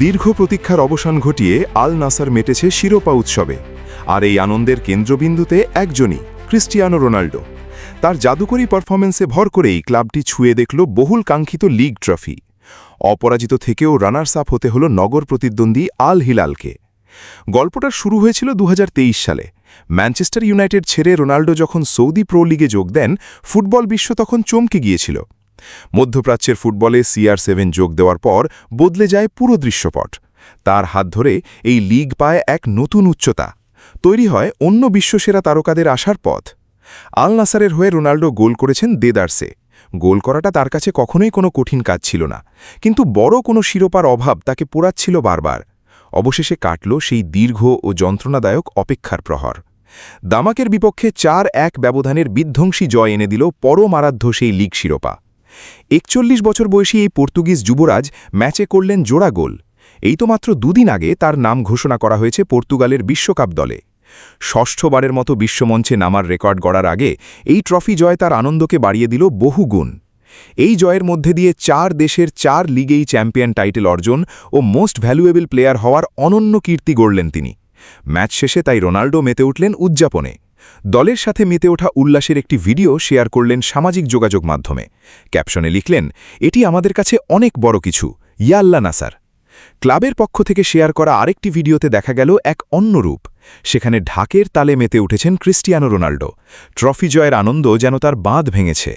দীর্ঘ প্রতীক্ষার অবসান ঘটিয়ে আল নাসার মেটেছে শিরোপা উৎসবে, আর এই আনন্দের কেন্দ্রবিন্দুতে একজনই, ক্রিস্টিয়ানো রোনাল্ডো। তার জাদুকরী পারফরম্যান্সে ভর করেই ক্লাবটি ছুঁয়ে দেখল বহুল কাঙ্ক্ষিত লিগ ট্রফি। অপরাজিত থেকেও রানার্স আপ হতে হল নগর প্রতিদ্বন্দ্বী আল হিলালকে। গল্পটার শুরু হয়েছিল 2023 সালে। ম্যানচেস্টার ইউনাইটেড ছেড়ে রোনাল্ডো যখন সৌদি প্রো লিগে যোগ দেন, ফুটবল বিশ্ব তখন চমকে গিয়েছিল। মধ্যপ্রাচ্যের ফুটবলে CR7 যোগ দেওয়ার পর বদলে যায় পুরো দৃশ্যপট। তার হাত ধরে এই লিগ পায় এক নতুন উচ্চতা। তৈরি হয় অন্য বিশ্বসেরা তারকাদের আসার পথ। আল নাসারের হয়ে রোনাল্ডো গোল করেছেন দেদারসে। গোল করাটা তার কাছে কখনোই কোনো কঠিন কাজ ছিল না, কিন্তু বড় কোনো শিরোপার অভাব তাকে পোড়াচ্ছিল বারবার। অবশেষে কাটল সেই দীর্ঘ ও যন্ত্রণাদায়ক অপেক্ষার প্রহর। দামাকের বিপক্ষে 4-1 ব্যবধানের বিধ্বংসী জয় এনে দিল পরম আরাধ্য সেই লিগ শিরোপা। 41 বছর বয়সী এই পর্তুগিজ যুবরাজ ম্যাচে করলেন জোড়া গোল। এই তো মাত্র দুদিন আগে তার নাম ঘোষণা করা হয়েছে পর্তুগালের বিশ্বকাপ দলে। ষষ্ঠবারের মতো বিশ্বমঞ্চে নামার রেকর্ড গড়ার আগে এই ট্রফি জয় তার আনন্দকে বাড়িয়ে দিল বহুগুণ। এই জয়ের মধ্যে দিয়ে 4 দেশের 4 লিগেই চ্যাম্পিয়ন টাইটেল অর্জন ও মোস্ট ভ্যালুয়েবল প্লেয়ার হওয়ার অনন্য কীর্তি গড়লেন তিনি। ম্যাচ শেষে তাই রোনাল্ডো মেতে উঠলেন উদযাপনে। দলের সাথে মেতে ওঠা উল্লাসের একটি ভিডিও শেয়ার করলেন সামাজিক যোগাযোগ মাধ্যমে। ক্যাপশনে লিখলেন, এটি আমাদের কাছে অনেক বড় কিছু, ইয়া আল্লাহ নাসার। ক্লাবের পক্ষ থেকে শেয়ার করা আরেকটি ভিডিওতে দেখা গেল এক অন্য রূপ। সেখানে ঢাকের তালে মেতে উঠেছেন ক্রিস্টিয়ানো রোনাল্ডো। ট্রফি জয়ের আনন্দ যেন তার বাঁধ ভেঙেছে।